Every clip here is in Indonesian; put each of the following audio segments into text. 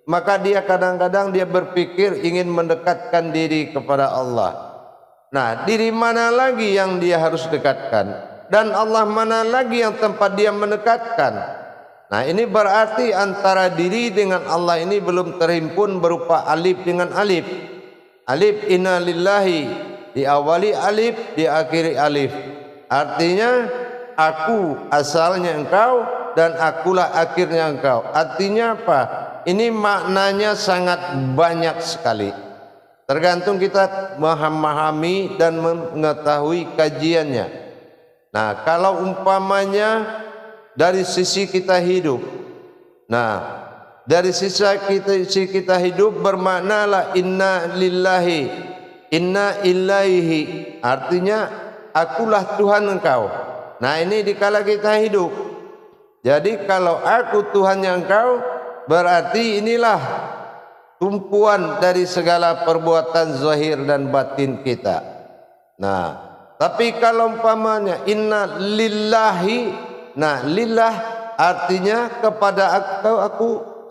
maka dia kadang-kadang dia berpikir ingin mendekatkan diri kepada Allah. Nah, diri mana lagi yang dia harus dekatkan, dan Allah mana lagi yang tempat dia mendekatkan. Nah, ini berarti antara diri dengan Allah ini belum terhimpun berupa alif dengan alif. Alif inna lillahi, diawali alif, diakhiri alif. Artinya aku asalnya engkau dan akulah akhirnya engkau. Artinya apa? Ini maknanya sangat banyak sekali. Tergantung kita memahami dan mengetahui kajiannya. Nah, kalau umpamanya dari sisi kita hidup, nah dari sisi kita hidup bermaknalah inna lillahi, inna ilaihi, artinya akulah Tuhan engkau. Nah, ini dikala kita hidup. Jadi kalau aku Tuhannya engkau, berarti inilah tumpuan dari segala perbuatan zahir dan batin kita. Nah, tapi kalau umpamanya inna lillahi, nah lillah artinya kepada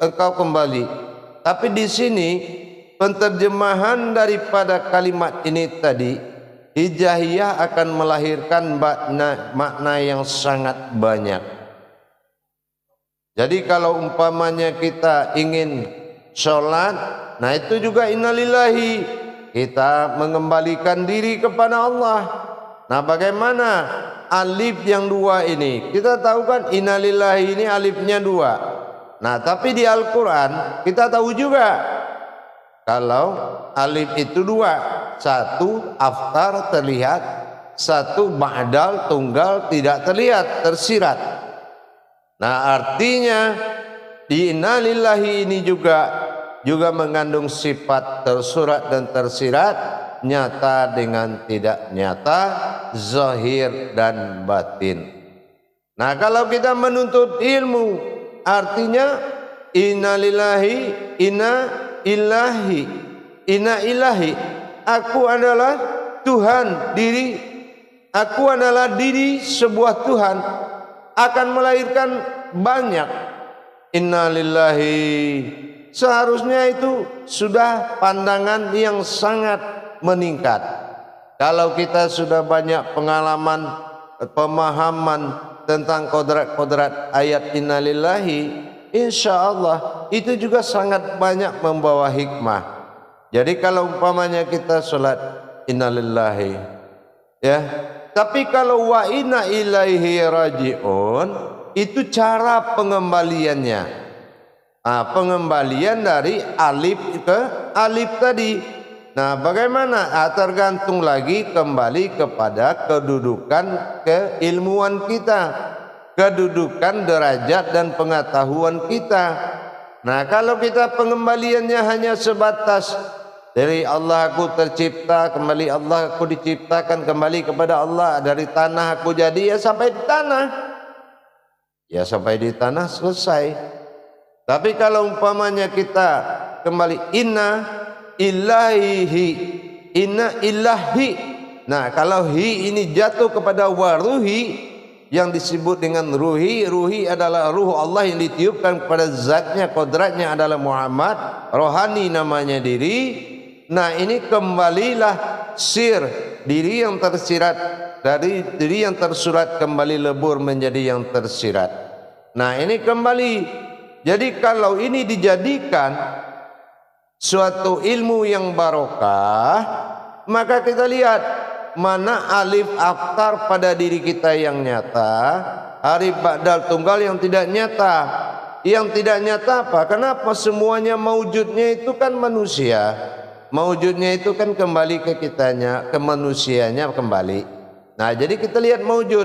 engkau kembali. Tapi di sini penterjemahan daripada kalimat ini tadi, hijaiyah akan melahirkan makna yang sangat banyak. Jadi kalau umpamanya kita ingin sholat, nah itu juga innalillahi, kita mengembalikan diri kepada Allah. Nah, bagaimana alif yang dua ini? Kita tahu kan innalillahi ini alifnya dua. Nah, tapi di Al-Quran kita tahu juga kalau alif itu dua, satu aftar terlihat, satu ba'dal tunggal tidak terlihat, tersirat. Nah, artinya di innalillahi ini juga mengandung sifat tersurat dan tersirat, nyata dengan tidak nyata, zahir dan batin. Nah, kalau kita menuntut ilmu, artinya innalillahi, inna ilahi, inna ilahi, aku adalah Tuhan diri, aku adalah diri sebuah Tuhan, akan melahirkan banyak. Innalillahi, seharusnya itu sudah pandangan yang sangat meningkat. Kalau kita sudah banyak pengalaman, pemahaman tentang kodrat-kodrat ayat innalillahi, insya Allah itu juga sangat banyak membawa hikmah. Jadi kalau umpamanya kita sholat innalillahi, ya, tapi kalau wa inna ilaihi raji'un, itu cara pengembaliannya. Nah, pengembalian dari alif ke alif tadi. Nah, bagaimana? Tergantung lagi kembali kepada kedudukan keilmuan kita, kedudukan derajat dan pengetahuan kita. Nah, kalau kita pengembaliannya hanya sebatas dari Allah aku tercipta, kembali Allah aku diciptakan, kembali kepada Allah, dari tanah aku jadi, ya sampai di tanah, ya sampai di tanah selesai. Tapi kalau umpamanya kita kembali inna ilahi, inna ilahi, nah kalau hi ini jatuh kepada waruhi, yang disebut dengan ruhi, ruhi adalah ruh Allah yang ditiupkan kepada zatnya, kodratnya adalah Muhammad, rohani namanya diri. Nah, ini kembalilah sir, diri yang tersirat, dari diri yang tersurat kembali lebur menjadi yang tersirat. Nah, ini kembali. Jadi kalau ini dijadikan suatu ilmu yang barokah, maka kita lihat mana alif aftar pada diri kita yang nyata, alif ba'dal tunggal yang tidak nyata. Yang tidak nyata apa? Kenapa? Semuanya maujudnya itu kan manusia. Maujudnya itu kan kembali ke kitanya, ke manusianya kembali. Nah, jadi kita lihat maujud,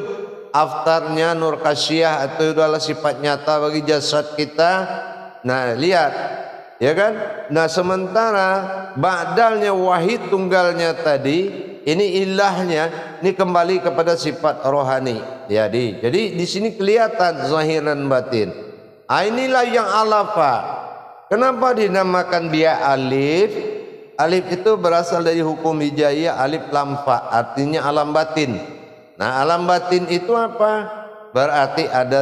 aftarnya nur kasyah atau adalah sifat nyata bagi jasad kita. Nah, lihat, ya kan? Nah, sementara ba'dalnya wahid tunggalnya tadi, ini ilahnya, ini kembali kepada sifat rohani. Jadi di sini kelihatan zahir dan batin. Inilah yang alafa. Kenapa dinamakan dia alif? Alif itu berasal dari hukum hijaiyah, alif lam fa, artinya alam batin. Nah, alam batin itu apa? Berarti ada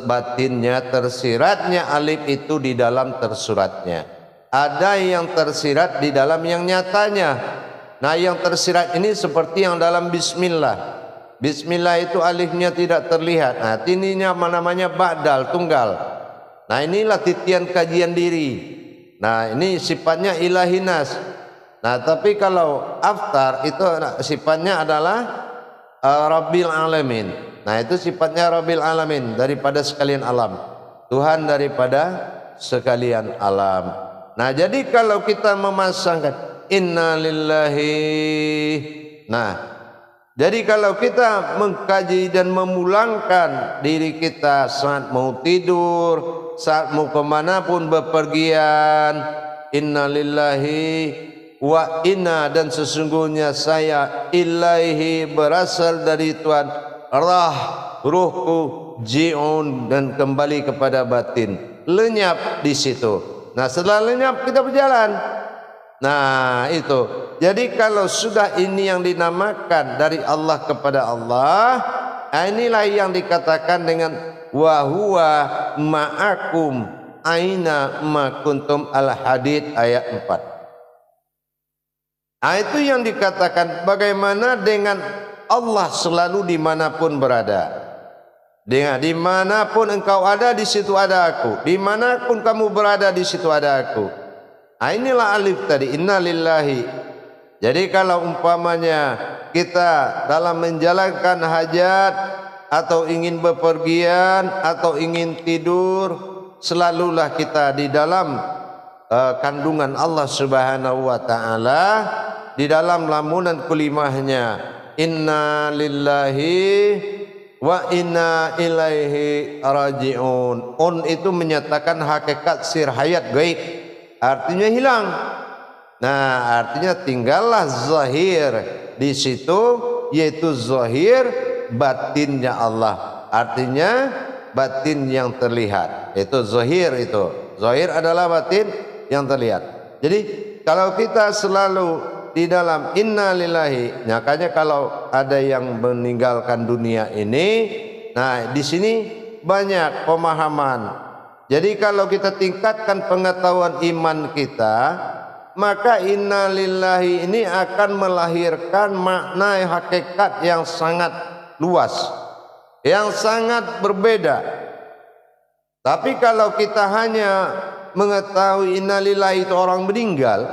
batinnya, tersiratnya alif itu di dalam tersuratnya. Ada yang tersirat di dalam yang nyatanya. Nah, yang tersirat ini seperti yang dalam bismillah. Bismillah itu alifnya tidak terlihat. Nah, ininya namanya ba'dal, tunggal. Nah, inilah titian kajian diri. Nah, ini sifatnya ilahinas. Nah, tapi kalau aftar itu sifatnya adalah Rabbil Alamin. Nah, itu sifatnya Rabbil Alamin, daripada sekalian alam. Tuhan daripada sekalian alam. Nah, jadi kalau kita memasangkan inna lillahi. Nah, jadi kalau kita mengkaji dan memulangkan diri kita saat mau tidur, saat mau kemanapun bepergian, inna lillahi wa inna, dan sesungguhnya saya ilaihi, berasal dari Tuhan, ruhku ji'un, dan kembali kepada batin, lenyap di situ. Nah, setelah lenyap kita berjalan. Nah, itu. Jadi kalau sudah ini yang dinamakan dari Allah kepada Allah, inilah yang dikatakan dengan wa huwa ma'akum aina ma kuntum, al-Hadid ayat 4. Nah, itu yang dikatakan bagaimana dengan Allah selalu dimanapun berada. Dengan dimanapun engkau ada, di situ ada aku. Dimanapun kamu berada, di situ ada aku. Nah, inilah alif tadi, inna lillahi. Jadi kalau umpamanya kita dalam menjalankan hajat, atau ingin bepergian, atau ingin tidur, selalulah kita di dalam kandungan Allah Subhanahu wa ta'ala, di dalam lamunan kelimahnya, inna lillahi wa inna ilaihi raji'un. Itu menyatakan hakikat sir hayat gaib, artinya hilang. Nah, artinya tinggallah zahir di situ, yaitu zahir batinnya Allah. Artinya batin yang terlihat, itu zahir. Itu zahir adalah batin yang terlihat. Jadi kalau kita selalu di dalam inna lillahi, makanya kalau ada yang meninggalkan dunia ini, nah di sini banyak pemahaman. Jadi kalau kita tingkatkan pengetahuan iman kita, maka inna lillahi ini akan melahirkan makna hakikat yang sangat luas, yang sangat berbeda. Tapi kalau kita hanya mengetahui inna lillahi itu orang meninggal,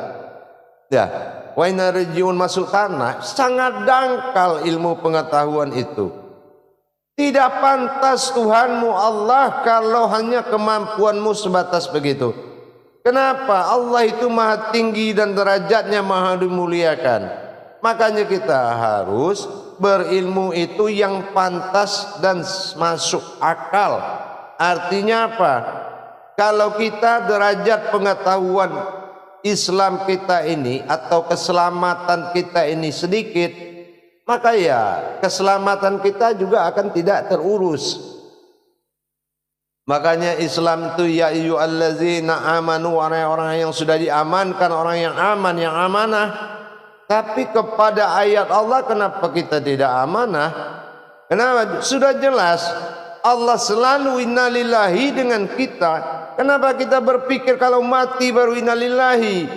ya, wa inna rajiun masuk tanah, sangat dangkal ilmu pengetahuan itu. Tidak pantas Tuhanmu Allah kalau hanya kemampuanmu sebatas begitu. Kenapa? Allah itu maha tinggi dan derajatnya maha dimuliakan. Makanya kita harus berilmu itu yang pantas dan masuk akal. Artinya apa? Kalau kita derajat pengetahuan Islam kita ini atau keselamatan kita ini sedikit, maka ya keselamatan kita juga akan tidak terurus. Makanya Islam itu ya ayyuhallazina amanu, orang-orang yang sudah diamankan, orang yang aman, yang amanah. Tapi kepada ayat Allah kenapa kita tidak amanah? Kenapa? Sudah jelas Allah selalu innalillahi dengan kita. Kenapa kita berpikir kalau mati baru innalillahi?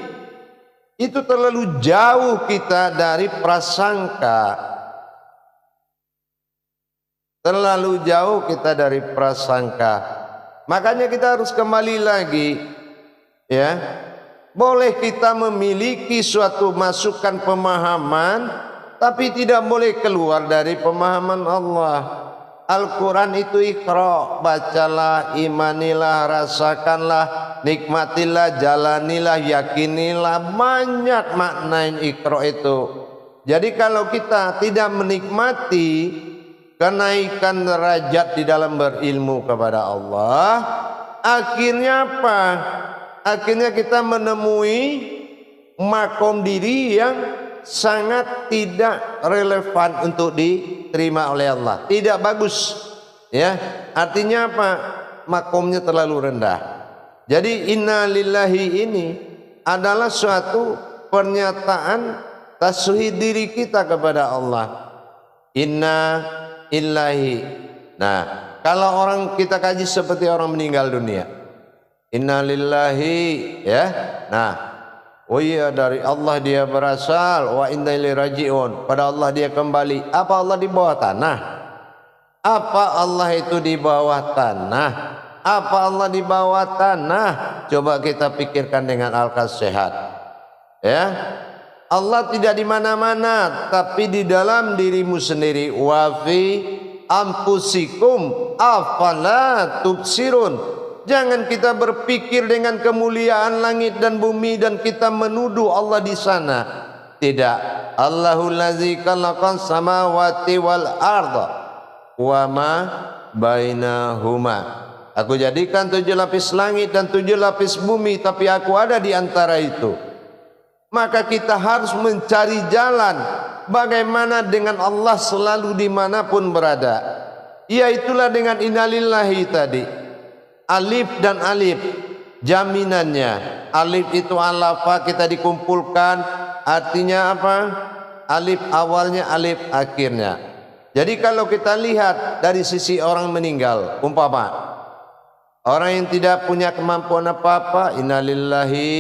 Itu terlalu jauh kita dari prasangka. Terlalu jauh kita dari prasangka. Makanya kita harus kembali lagi, ya. Boleh kita memiliki suatu masukan pemahaman, tapi tidak boleh keluar dari pemahaman Allah. Al-Quran itu iqra, bacalah, imanilah, rasakanlah, nikmatilah, jalanilah, yakinilah. Banyak makna iqra itu. Jadi kalau kita tidak menikmati kenaikan derajat di dalam berilmu kepada Allah, akhirnya apa? Akhirnya kita menemui makom diri yang sangat tidak relevan untuk diterima oleh Allah, tidak bagus, ya. Artinya apa? Makomnya terlalu rendah. Jadi inna lillahi ini adalah suatu pernyataan tauhid diri kita kepada Allah. Inna illahi. Nah, kalau orang kita kaji seperti orang meninggal dunia, innalillahi, ya. Nah, oh iya, dari Allah dia berasal, wa inna ilaihi rajiun, pada Allah dia kembali. Apa Allah di bawah tanah? Apa Allah itu di bawah tanah? Apa Allah di bawah tanah? Coba kita pikirkan dengan akal sehat. Ya. Allah tidak di mana-mana, tapi di dalam dirimu sendiri. Wa fi anfusikum afala tubsirun. Jangan kita berpikir dengan kemuliaan langit dan bumi dan kita menuduh Allah di sana. Tidak. Allahul ladzi khalaqas samawati wal arda wa ma bainahuma. Aku jadikan 7 lapis langit dan 7 lapis bumi, tapi aku ada di antara itu. Maka kita harus mencari jalan bagaimana dengan Allah selalu dimanapun berada. Iaitulah dengan innalillahi tadi. Alif dan alif jaminannya. Alif itu alafa, kita dikumpulkan, artinya apa? Alif awalnya, alif akhirnya. Jadi kalau kita lihat dari sisi orang meninggal, umpama orang yang tidak punya kemampuan apa-apa, innalillahi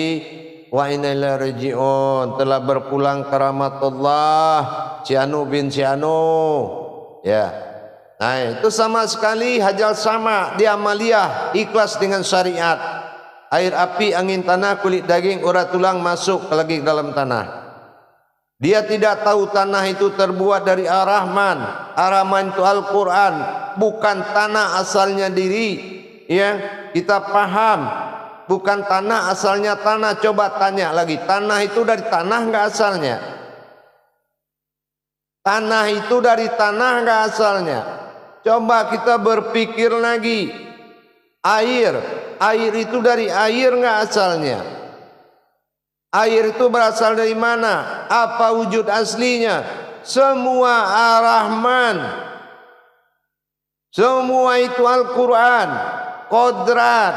wa inna ilaihi rajiun, telah berpulang ke rahmatullah Cianu bin Cianu, ya. Nah, itu sama sekali hajal sama di amaliyah, ikhlas dengan syariat. Air, api, angin, tanah, kulit, daging, urat, tulang masuk lagi ke dalam tanah. Dia tidak tahu tanah itu terbuat dari Ar-Rahman. Ar-Rahman itu Al-Quran, bukan tanah asalnya diri. Ya, kita paham, bukan tanah asalnya tanah. Coba tanya lagi, tanah itu dari tanah enggak asalnya? Tanah itu dari tanah enggak asalnya? Coba kita berpikir lagi, air itu dari air enggak asalnya? Air itu berasal dari mana? Apa wujud aslinya? Semua Ar-Rahman, semua itu Al-Quran, kodrat.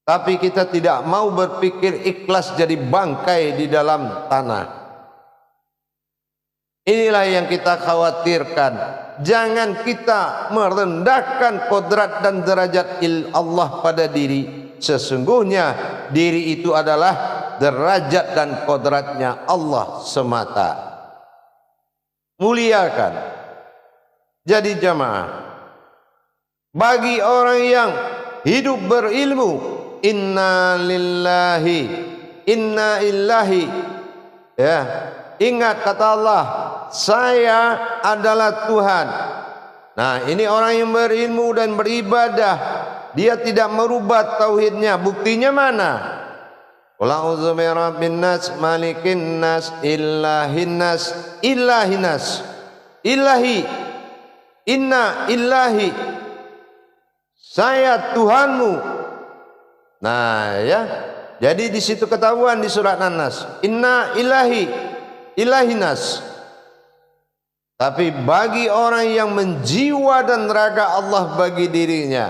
Tapi kita tidak mau berpikir ikhlas jadi bangkai di dalam tanah. Inilah yang kita khawatirkan. Jangan kita merendahkan kodrat dan derajat Allah pada diri. Sesungguhnya diri itu adalah derajat dan kodratnya Allah semata. Muliakan. Jadi jamaah, bagi orang yang hidup berilmu, inna lillahi inna illahi, ya, ingat kata Allah, saya adalah Tuhan. Nah, ini orang yang berilmu dan beribadah, dia tidak merubah tauhidnya. Buktinya mana? Qul a'udzu birabbin nas, malikin nas, ilahin nas, ilahin nas, ilahi, inna illahi, saya Tuhanmu. Nah, ya, jadi di situ ketahuan di surat An-Nas, inna ilahi, ilahinas. Tapi bagi orang yang menjiwa dan raga Allah bagi dirinya,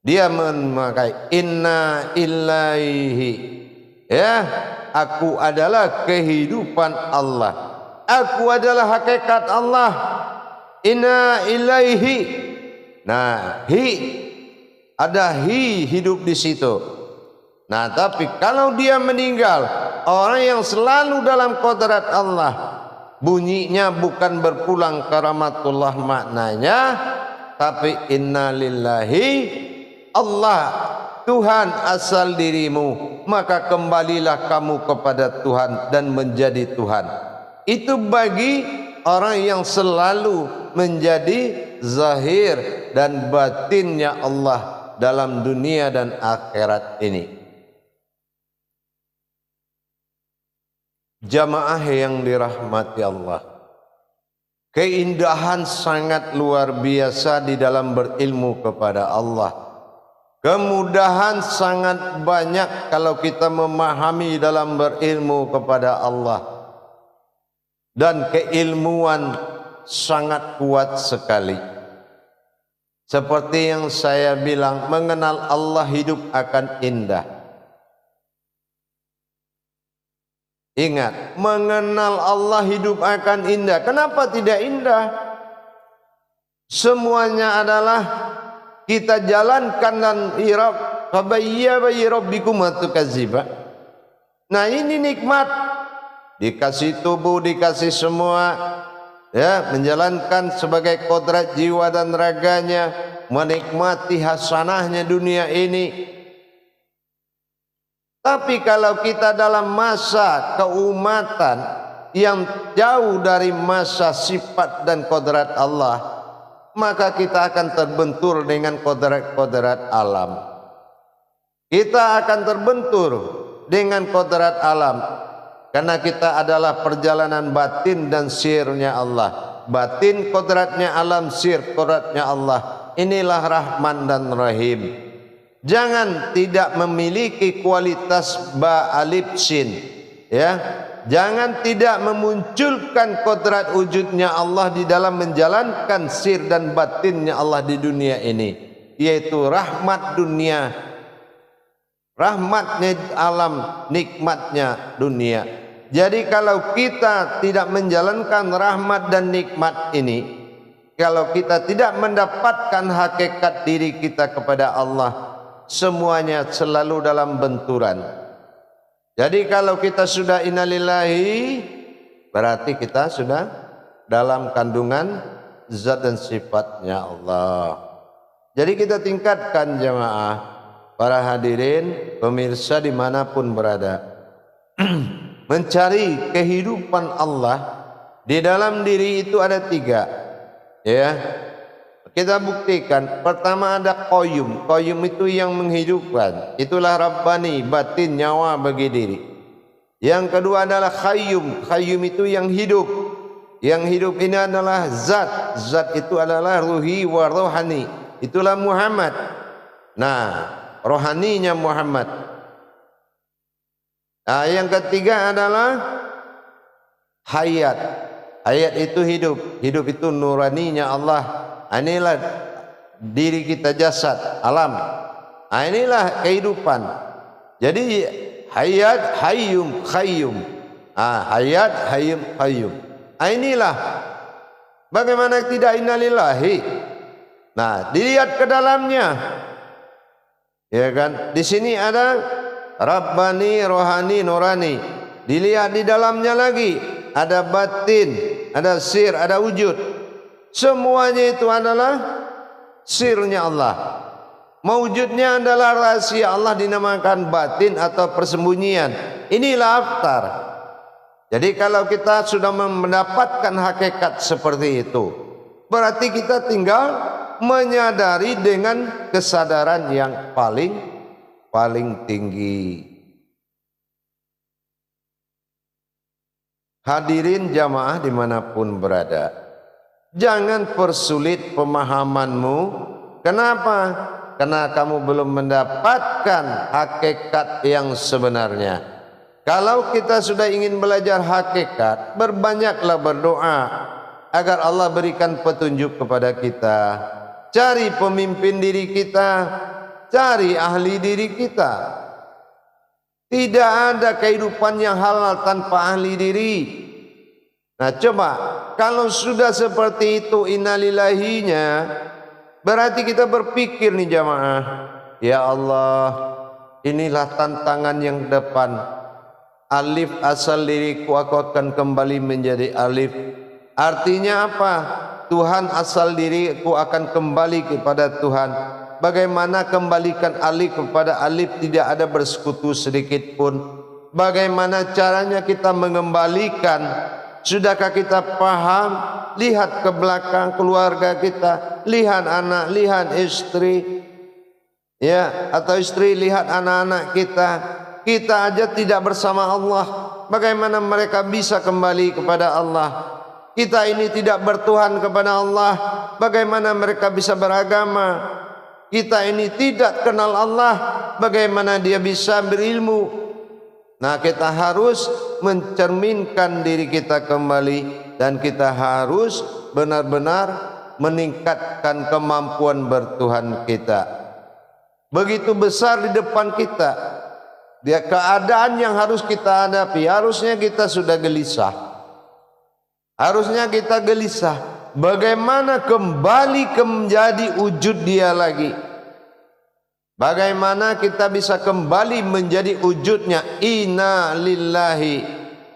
dia memakai inna ilaihi, ya, aku adalah kehidupan Allah, aku adalah hakikat Allah, inna ilaihi. Nah, ada hidup di situ. Nah, tapi kalau dia meninggal, orang yang selalu dalam kodrat Allah, bunyinya bukan berpulang ke rahmatullah maknanya, tapi inna lillahi, Allah Tuhan asal dirimu, maka kembalilah kamu kepada Tuhan dan menjadi Tuhan. Itu bagi orang yang selalu menjadi zahir dan batinnya Allah dalam dunia dan akhirat ini. Jamaah yang dirahmati Allah, keindahan sangat luar biasa di dalam berilmu kepada Allah. Kemudahan sangat banyak kalau kita memahami dalam berilmu kepada Allah. Dan keilmuan sangat kuat sekali. Seperti yang saya bilang, mengenal Allah hidup akan indah. Ingat, mengenal Allah hidup akan indah. Kenapa tidak indah? semuanya adalah kita jalankan dan irab fabayya rabbikum atukaziba. Nah, ini nikmat, dikasih tubuh, dikasih semua, ya, menjalankan sebagai kodrat jiwa dan raganya, menikmati hasanahnya dunia ini. Tapi kalau kita dalam masa keumatan yang jauh dari masa sifat dan kodrat Allah, maka kita akan terbentur dengan kodrat-kodrat alam. Kita akan terbentur dengan kodrat alam, karena kita adalah perjalanan batin dan sirnya Allah. Batin kodratnya alam, sir kodratnya Allah. Inilah Rahman dan Rahim. Jangan tidak memiliki kualitas ba alif sin, ya. Jangan tidak memunculkan kodrat wujudnya Allah di dalam menjalankan sir dan batinnya Allah di dunia ini, yaitu rahmat dunia, rahmatnya alam, nikmatnya dunia. Jadi kalau kita tidak menjalankan rahmat dan nikmat ini, kalau kita tidak mendapatkan hakikat diri kita kepada Allah, semuanya selalu dalam benturan. Jadi kalau kita sudah innalillahi, berarti kita sudah dalam kandungan zat dan sifatnya Allah. Jadi kita tingkatkan jamaah, para hadirin, pemirsa dimanapun berada, mencari kehidupan Allah. Di dalam diri itu ada 3, ya. Kita buktikan. Pertama ada qayyum. Qayyum itu yang menghidupkan. Itulah Rabbani, batin, nyawa bagi diri. Yang kedua adalah khayyum. Khayyum itu yang hidup. Yang hidup ini adalah zat. Zat itu adalah ruhi wa rohani. Itulah Muhammad. Nah, rohaninya Muhammad. Nah, yang ketiga adalah hayat. Hayat itu hidup. Hidup itu nuraninya Allah. Inilah diri kita, jasad, alam. Inilah kehidupan. Jadi hayat, hayyum, khayyum. Hayat, hayyum, khayyum. Inilah. Bagaimana tidak innalillahi? Nah, dilihat ke dalamnya. Ya kan? Di sini ada Rabbani, rohani, nurani. Dilihat di dalamnya lagi. Ada batin, ada sir, ada wujud. Semuanya itu adalah sirnya Allah. Mewujudnya adalah rahasia Allah, dinamakan batin atau persembunyian. Inilah aftar. Jadi kalau kita sudah mendapatkan hakikat seperti itu, berarti kita tinggal menyadari dengan kesadaran yang paling tinggi. Hadirin jamaah dimanapun berada, jangan persulit pemahamanmu. Kenapa? Karena kamu belum mendapatkan hakikat yang sebenarnya. Kalau kita sudah ingin belajar hakikat, berbanyaklah berdoa agar Allah berikan petunjuk kepada kita. Cari pemimpin diri kita, cari ahli diri kita. Tidak ada kehidupan yang halal tanpa ahli diri. Nah, coba kalau sudah seperti itu innalillahinya, berarti kita berpikir nih jamaah, ya Allah, inilah tantangan yang depan. Alif asal diriku, aku akan kembali menjadi alif. Artinya apa? Tuhan asal diriku akan kembali kepada Tuhan. Bagaimana kembalikan alif kepada alif? Tidak ada bersekutu sedikit pun. Bagaimana caranya kita mengembalikan? Sudahkah kita paham? Lihat ke belakang keluarga kita, lihat anak, lihat istri, ya, atau istri lihat anak-anak kita. Kita aja tidak bersama Allah, bagaimana mereka bisa kembali kepada Allah? Kita ini tidak bertuhan kepada Allah, bagaimana mereka bisa beragama? Kita ini tidak kenal Allah, bagaimana dia bisa berilmu? Nah, kita harus mencerminkan diri kita kembali, dan kita harus benar-benar meningkatkan kemampuan bertuhan kita. Begitu besar di depan kita, dia keadaan yang harus kita hadapi. Harusnya kita sudah gelisah. Harusnya kita gelisah. bagaimana kembali menjadi wujud dia lagi. Bagaimana kita bisa kembali menjadi wujudnya. Inna lillahi,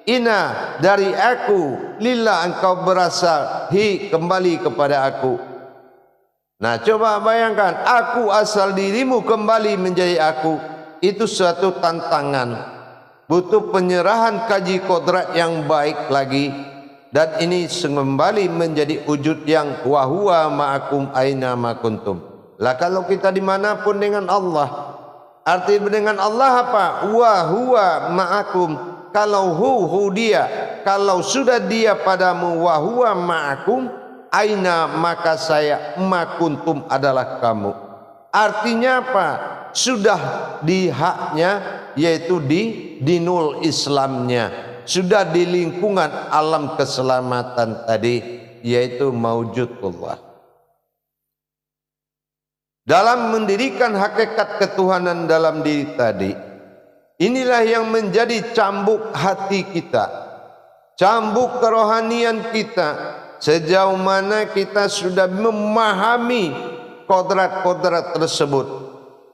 inna dari aku, lillah engkau berasal, hi kembali kepada aku. Nah coba bayangkan, aku asal dirimu kembali menjadi aku. Itu suatu tantangan, butuh penyerahan kaji kodrat yang baik lagi. Dan ini kembali menjadi wujud yang wahuwa ma'akum aina ma kuntum. Lah kalau kita dimanapun dengan Allah, arti dengan Allah apa? Wahuwa ma'akum. Kalau hu dia, kalau sudah dia padamu, wahuwa ma'akum aina maka saya ma kuntum adalah kamu. Artinya apa? Sudah di haknya, yaitu di dinul Islamnya, sudah di lingkungan alam keselamatan tadi, yaitu maujudullah. Dalam mendirikan hakikat ketuhanan dalam diri tadi, inilah yang menjadi cambuk hati kita, cambuk kerohanian kita. Sejauh mana kita sudah memahami kodrat-kodrat tersebut.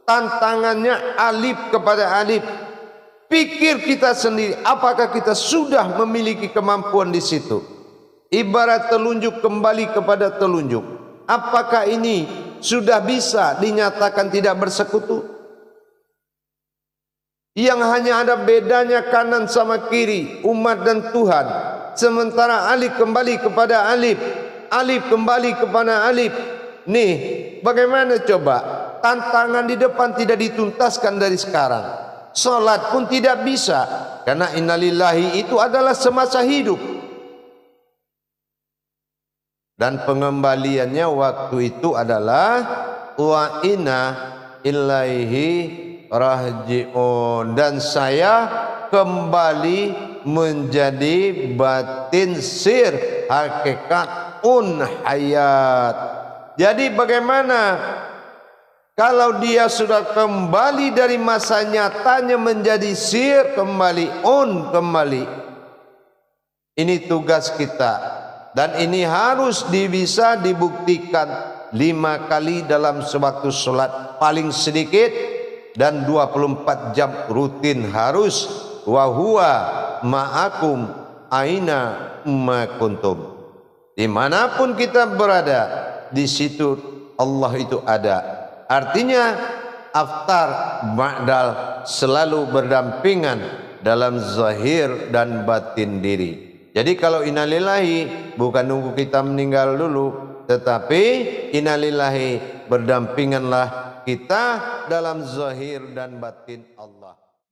Tantangannya alif kepada alif. Pikir kita sendiri, apakah kita sudah memiliki kemampuan di situ? Ibarat telunjuk kembali kepada telunjuk. Apakah ini sudah bisa dinyatakan tidak bersekutu? Yang hanya ada bedanya kanan sama kiri, umat dan Tuhan. Sementara alif kembali kepada alif, alif kembali kepada alif. Nih, bagaimana coba? Tantangan di depan tidak dituntaskan dari sekarang. Salat pun tidak bisa, karena innalillahi itu adalah semasa hidup. Dan pengembaliannya waktu itu adalah wa inna ilaihi raji'un, dan saya kembali menjadi batin sir hakikat hayat. Jadi bagaimana kalau dia sudah kembali dari masa nyatanya menjadi sir kembali, kembali. Ini tugas kita, dan ini harus bisa dibuktikan 5 kali dalam sewaktu sholat paling sedikit, dan 24 jam rutin harus. Wa huwa ma'akum aina ma kuntum. Dimanapun kita berada, di situ Allah itu ada. Artinya aftar ba'dal selalu berdampingan dalam zahir dan batin diri. Jadi kalau innalillahi bukan nunggu kita meninggal dulu, tetapi innalillahi berdampinganlah kita dalam zahir dan batin Allah.